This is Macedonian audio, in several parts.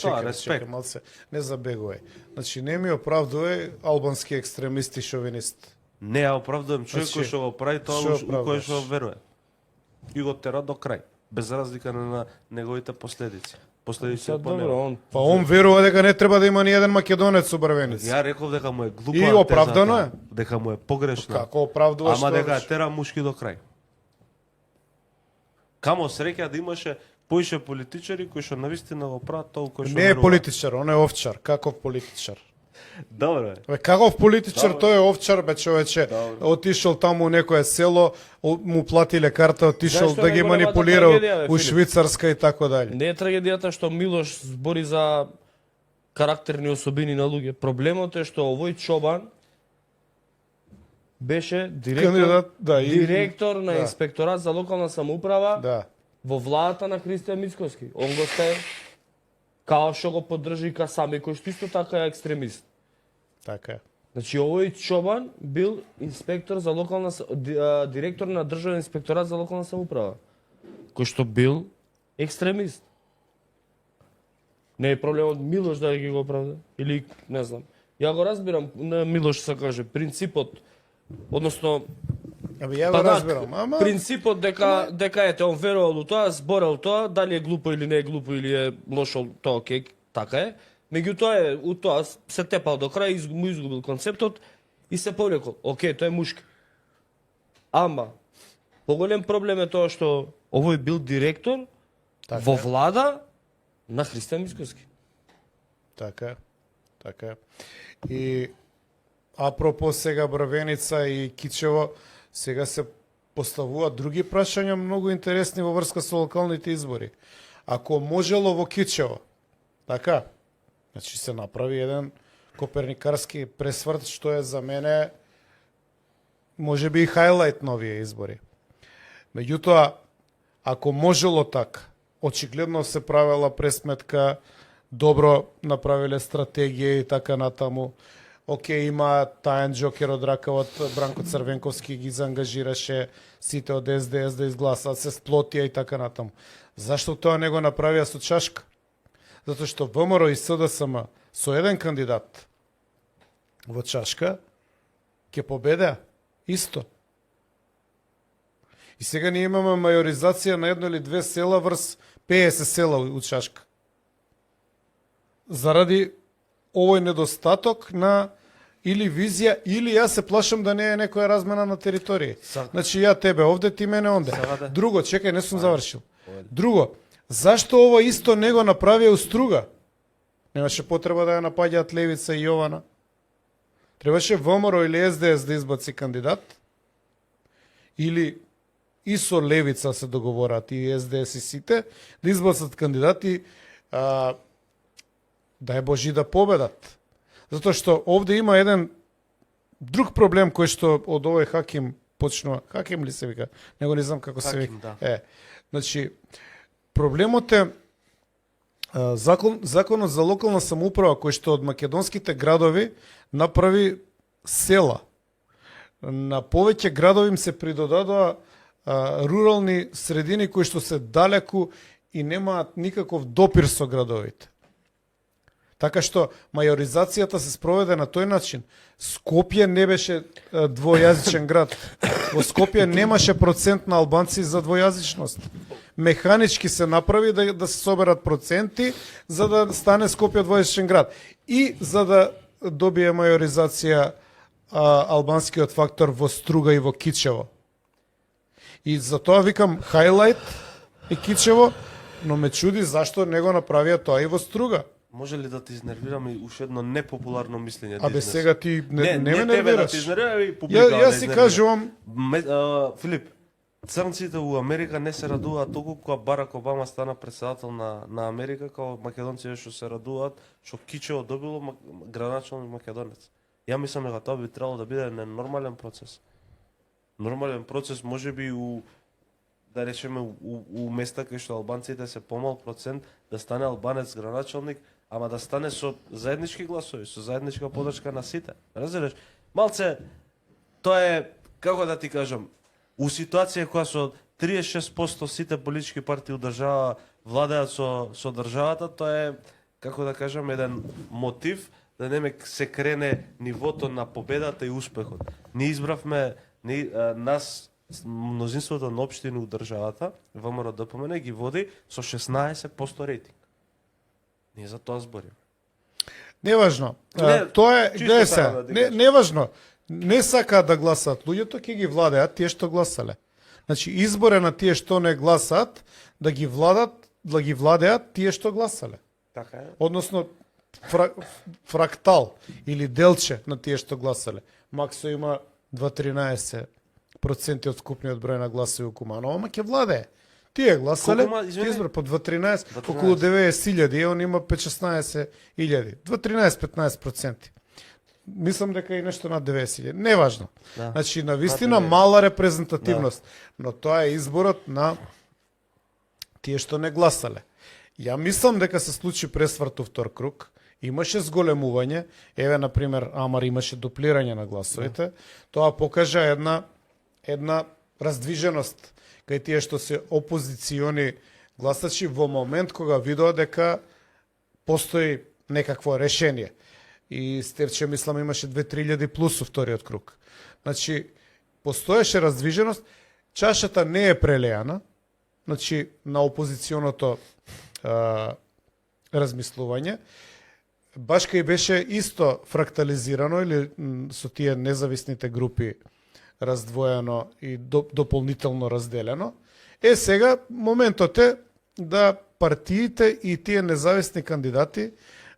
тоа, респект. Малце, не забегувај. Значи, не ми оправдувај албански екстремист и шовинист. Не ја оправдувам човек кој што го прави тоа што у кој што верува. И го тера до крај, без разлика на неговите последици. Последици по него. Па он верува дека не треба да има ни еден македонец со брвеници. Ја реков дека му е глупа И оправдано е. дека му е погрешно. Како оправдуваш Ама тоа? дека ја тера мушки до крај. Камо среќа да имаше поише политичари кои што навистина го прават тоа кој што Не е верува. политичар, он е овчар. Каков политичар? Добро е. Бе, каков политичар, Добро. тој е овчар, бе, човече. Добро. Отишол таму у некое село, му платиле карта, отишол Зашто да ги неголемата манипулирал трагедија, бе, у Филип? Швицарска и така дали. Не е трагедијата што Милош збори за карактерни особини на луѓе. Проблемот е што овој Чобан беше директор, Кандидат, да, директор на да. инспекторат за локална самоуправа Да. во владата на Христијан Мицкоски. Он го стае као што го поддржи Касами, кој што исто така е екстремист. Така е. Значи, овој Чобан бил инспектор за локална директор на државен инспекторат за локална самоуправа, кој што бил екстремист. Не е проблемот Милош да ги го оправда или не знам. Ја го разбирам на Милош се каже принципот, односно Абе, ја го па разбирам, ама принципот дека ете он верувал у тоа, зборел тоа, дали е глупо или не е глупо или е лошо, тоа окей, така е. Меѓутоа е у тоа се тепал до крај, му изгубил концептот и се порекол. Окей, тоа е мушки. Ама поголем проблем е тоа што овој бил директор Така во е. влада на Христијан Мицкоски. така е. Така е. И апропо сега Брвеница и Кичево, сега се поставуваат други прашања многу интересни во врска со локалните избори. Ако можело во Кичево, така, значи се направи еден коперникарски пресврт, што е за мене може би и хайлайт на овие избори. Меѓутоа, ако можело така, очигледно се правела пресметка, добро направиле стратегија и така натаму. Океј, има таен джокер од ракавот, Бранко Црвенковски ги заангажираше сите од СДС да изгласаат, се сплотија и така натаму. Зашто тоа не го направија со чашка? Затоа што ВМРО и СДСМ со еден кандидат во чашка ќе победеа исто. И сега ние имаме мајоризација на едно или две села врз 50 села у чашка. Заради овој недостаток на или визија, или јас се плашам да не е некоја размена на територија. Значи ја тебе овде, ти мене онде. Друго, чекај, не сум завршил. Друго, зашто ова исто не го направија у Струга? Немаше потреба да ја напаѓаат Левица и Јована. Требаше ВМРО или СДС да избаци кандидат, или и со Левица се договораат и СДС и сите, да избацат кандидати, дај Божи да победат. Затоа што овде има еден друг проблем кој што од овој Хаким почнува. Хаким ли се вика? Него не знам како се вика. Да. Значи, проблемот е законот за локална самоуправа кој што од македонските градови направи села. На повеќе градови им се придодадоа рурални средини кои што се далеку и немаат никаков допир со градовите. Така што мајоризацијата се спроведе на тој начин. Скопје не беше двојазичен град. Во Скопје немаше процент на албанци за двојазичност. Механички се направи да се соберат проценти за да стане Скопје двојазичен град. И за да добие мајоризација албанскиот фактор во Струга и во Кичево. И затоа викам хайлайт и Кичево, но ме чуди зашто не го направија тоа и во Струга. Може ли да ти изнервирам и уште едно непопуларно мислење? Абе сега ти не ме тебе да нервираш. ти изнервирам и публика. Јас си кажувам, Филип, црнците у Америка не се радуваат толку кога Барак Обама стана председател на Америка, како македонците што се радуваат што Кичево добило градоначалник македонец. Ја мислам дека тоа би требало да биде нормален процес. Нормален процес можеби да речеме у места кај што албанците се помал процент да стане албанец градоначалник, ама да стане со заеднички гласови, со заедничка подршка на сите. Разбираш? Малце тоа е, како да ти кажам, у ситуација која со 36% сите политички партии у држава владеат со државата, тоа е како да кажам, еден мотив да не ме се крене нивото на победата и успехот. Ние избравме нас мнозинството на општини у државата, ВМРО ДПМН ги води со 16% рейтинг. Ние за тоа збориме. Неважно. Не, Тоа е, чисто гледај сакам да се, ти кажам. неважно. Не сакаат да гласаат луѓето, ќе ги владеат тие што гласале. Значи избор е на тие што не гласаат да ги владеат тие што гласале. Така е. Односно фрактал или делче на тие што гласале. Максо има 2,13% од скупниот број на гласови у Куманово, ама ќе владее. Тие гласале, Колку има, извини? избор по 2,13, 2,13. околу 90.000, он има 5-16.000. 2,13-15%. Мислам дека и нешто над 90.000. Неважно. Да. Значи, на вистина Над 90. мала репрезентативност. Но тоа е изборот на тие што не гласале. Ја мислам дека се случи пресврт у втор круг. Имаше зголемување, еве на пример Амар имаше дуплирање на гласовите. Тоа покажа една раздвиженост кај тие што се опозициони гласачи во момент кога видоа дека постои некакво решение. И Стерче мислам имаше 2-3 плюс у вториот круг. Значи постоеше раздвиженост, чашата не е прелеана, значи на опозиционото размислување. Баш кај беше исто фрактализирано или со тие независните групи раздвоено и дополнително разделено. Сега моментот е да партиите и тие независни кандидати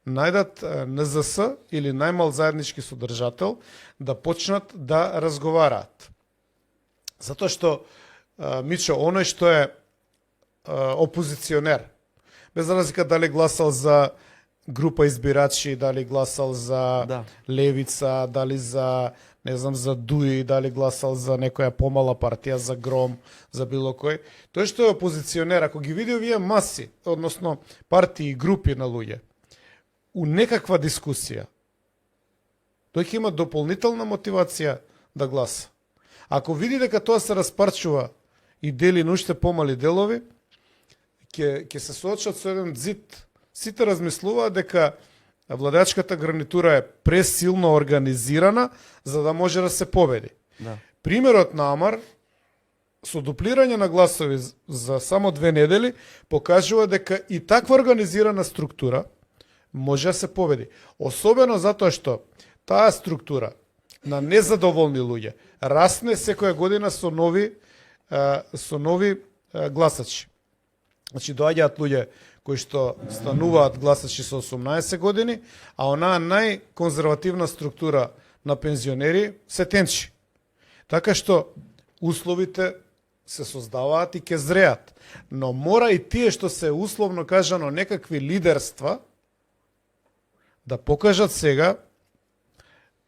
најдат НЗС или најмал заеднички содржател да почнат да разговараат. Затоа што Мичо, оној што е опозиционер, без разлика дали гласал за група избирачи, дали гласал за Да. Левица, дали за не знам за Дуи, дали гласал за некоја помала партија, за Гром, за било кој. Тој што е опозиционер, ако ги види овие маси, односно партии и групи на луѓе, у некаква дискусија, тој ќе има дополнителна мотивација да гласа. Ако види дека тоа се распарчува и дели на уште помали делови, ќе се соочат со еден зид. Сите размислуваат дека владеачката гарнитура е пресилно организирана за да може да се победи. Да. Примерот на Амар со дуплирање на гласови за само 2 недели покажува дека и таква организирана структура може да се победи. Особено затоа што таа структура на незадоволни луѓе расне секоја година со нови гласачи. Значи доаѓаат луѓе кои што стануваат гласачи со 18 години, а онаа најконзервативна структура на пензионери се тенчи. Така што условите се создаваат и ќе зреат. Но мора и тие што се условно кажано некакви лидерства да покажат сега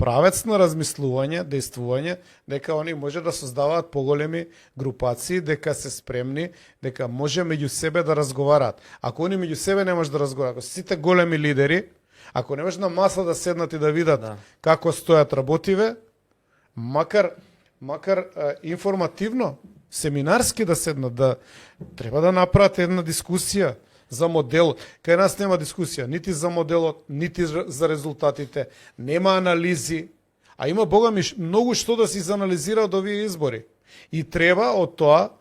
правец на размислување, действување, дека они може да создаваат поголеми групации, дека се спремни, дека може меѓу себе да разговараат. Ако они меѓу себе не може да разговараат, ако сите големи лидери, ако не може на маса да седнат и да видат како стојат работиве, макар информативно, семинарски да седнат, да треба да направат една дискусија за модел. Кај нас нема дискусија, нити за моделот, нити за резултатите, нема анализи, а има богами многу што да се изанализира од овие избори. И треба од тоа,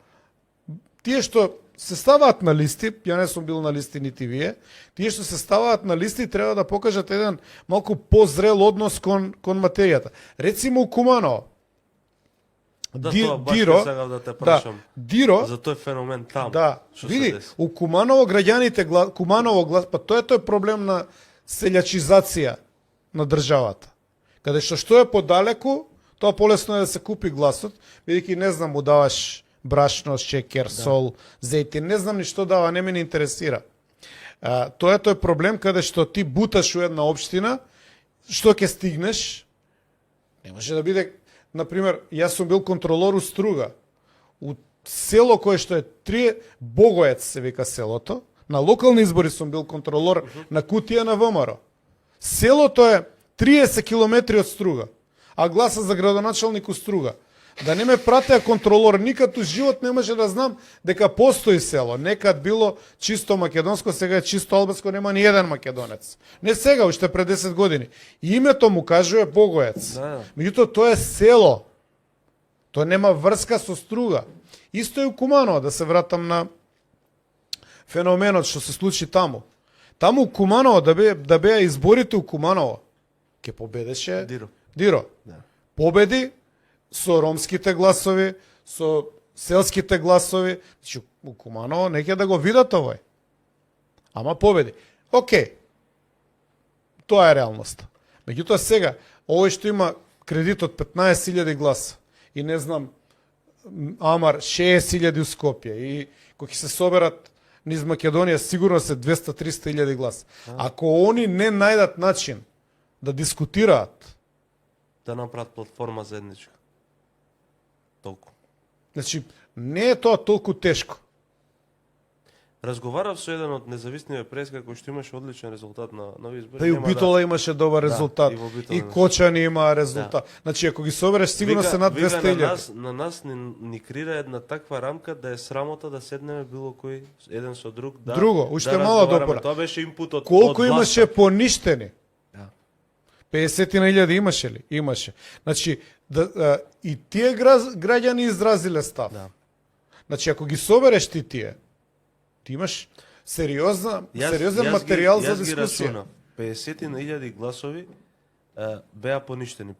тие што се ставаат на листи, ја не сум бил на листи нити вие, тие што се ставаат на листи треба да покажат еден малку позрел однос кон материјата. Рецимо у Куманово, Диро, сакав да те прашам. Диро, за тој феномен таму. да, што види, се деси. у Куманово граѓаните Куманово глас, па тоа е проблем на селјачизација на државата. Каде што е подалеку, тоа полесно е да се купи гласот, бидејќи не знам му даваш брашно, шекер, сол, зејтин, не знам ни што дава, не ме не интересира. Тоа е тој проблем каде што ти буташ у една општина, што ќе стигнеш, не може да биде. Например, јас сум бил контролор у Струга. У село кое што е Богоец се вика селото, на локални избори сум бил контролор на кутија на ВМРО. Селото е 30 километри од Струга, а гласа за градоначалник у Струга. Да не ме пратеа контролор, никад у живот не може да знам дека постои село. Некад било чисто македонско, сега е чисто албанско, нема ни еден македонец. Не сега, уште пред 10 години. И името му кажува Богоец. Да. Меѓутоа тоа е село. Тоа нема врска со струга. Исто е у Куманово, да се вратам на феноменот што се случи таму. Таму у Куманово, да беа изборите у Куманово, ќе победеше Диро. Да. Победи со ромските гласови, со селските гласови. Значи, у Куманово не ќе да го видат овој. Ама победи. Океј. Тоа е реалноста. Меѓутоа сега, овој што има кредит од 15.000 гласа и не знам, Амар 60.000 у Скопје и кои ќе се соберат низ Македонија сигурно се 200-300.000 гласа. Ако они не најдат начин да дискутираат, Да направат платформа заедничка. Толку. значи не е тоа толку тешко. Разговарав со еден од независните преска кој што имаше одличен резултат на овие избори. Да и у Нема Битола имаше добар резултат. и во Битола И имаше. Кочани има резултат. Значи ако ги собереш сигурно се над 200.000. На нас ни крира една таква рамка да е срамота да седнеме било кој еден со друг да Друго, уште мала разговараме. допора. Тоа беше импут од Колку од имаше власта. поништени? Да. 50.000 имаше ли? Имаше. Значи и тие граѓани изразиле став. Да. Значи ако ги собереш ти имаш сериозен материјал за дискусија. 50.000 гласови беа поништени.